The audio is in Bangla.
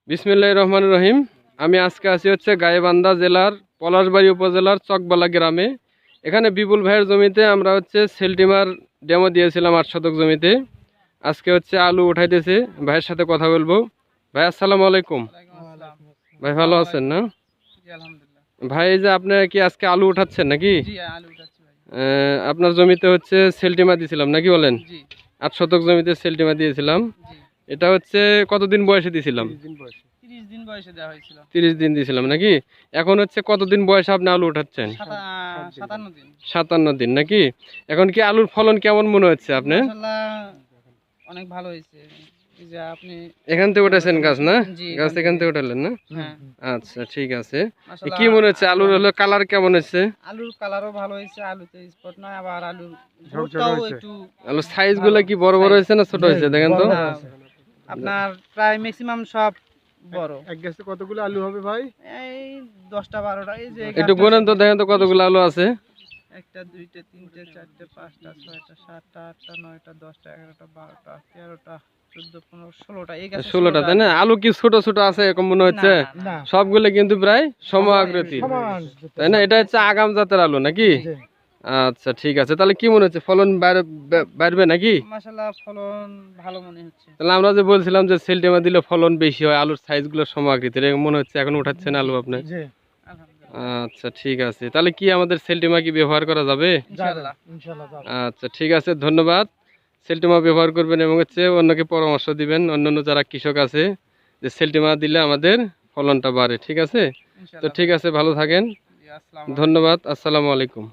বিসমিল্লাহির রহমানির রহিম। আমি আজকে আছি হচ্ছে গাইবান্ধা জেলার পলাশবাড়ি উপজেলার চকবালা গ্রামে। এখানে বিপুল ভাইয়ের জমিতে আমরা হচ্ছে সেলটিমার ডেমো দিয়েছিলাম 8 শতক জমিতে। আজকে হচ্ছে আলু উঠাইতেছে, ভাইয়ের সাথে কথা বলবো। ভাই আসসালামু আলাইকুম। ভাই ভালো আছেন না? ভাই এই যে আপনি কি আজকে আলু উঠাচ্ছেন নাকি? আপনার জমিতে হচ্ছে সেলটিমা দিয়েছিলাম নাকি বলেন? 8 শতক জমিতে সেলটিমা দিয়েছিলাম। এটা হচ্ছে কতদিন বয়সে দিয়েছিলাম? 30 দিন দিয়েছিলাম নাকি? এখন হচ্ছে কতদিন বয়সে আপনি আলু উঠাচ্ছেন? 57 দিন নাকি? এখন কি আলুর ফলন কেমন মনে হচ্ছে আপনি? অনেক ভালো হয়েছে। যে আপনি এখান থেকে উঠেছেন গাছ না? গাছ এখান থেকে উঠালেন না? আচ্ছা ঠিক আছে। কি মনে হচ্ছে আলুর হলো কালার কেমন হচ্ছে? আলুর কালারও ভালো হয়েছে, আলুতে স্পট নয়, আবার আলুর ঝোলটাও একটু আলুর সাইজ গুলো কি বড় বড় হয়েছে না ছোট হয়েছে দেখেন তো? আপনার প্রায় ম্যাক্সিমাম সব বড়। এক গাছে কতগুলো আলু হবে ভাই? এই 10টা 12টা। এই যে একটু গোনেন তো দেখেন তো কতগুলো আলু আছে? 1টা 2টা 3টা 4টা 5টা 6টা 7টা 8টা 9টা 10টা 11টা 12টা 13টা 14 15 16টা। এই গাছে 16টা তাই না? আলু কি ছোট ছোট আছে এরকম মনে হচ্ছে? সবগুলো কিন্তু প্রায় সমাকৃতি তাই না? এটা হচ্ছে আগাম জাতের আলু নাকি? আচ্ছা ঠিক আছে। তাহলে কি মনে হচ্ছে ফলন বাড়বে নাকি? মাশাআল্লাহ ফলন ভালো মনে হচ্ছে। তাহলে আমরা যে বলছিলাম যে সেলটিমা দিলে ফলন বেশি হয়, আলুর সাইজ গুলো সমাকৃতির, এরকম মনে হচ্ছে এখন উঠাচ্ছেন আলু আপনি? আচ্ছা ঠিক আছে। তাহলে কি আমাদের সেলটিমা কি ব্যবহার করা যাবে? আচ্ছা ঠিক আছে, ধন্যবাদ। সেলটিমা ব্যবহার করবেন এবং হচ্ছে অন্যকে পরামর্শ দিবেন, অন্যান্য যারা কৃষক আছে, যে সেলটিমা দিলে আমাদের ফলনটা বাড়ে। ঠিক আছে? তো ঠিক আছে, ভালো থাকেন, ধন্যবাদ। আসসালামু আলাইকুম।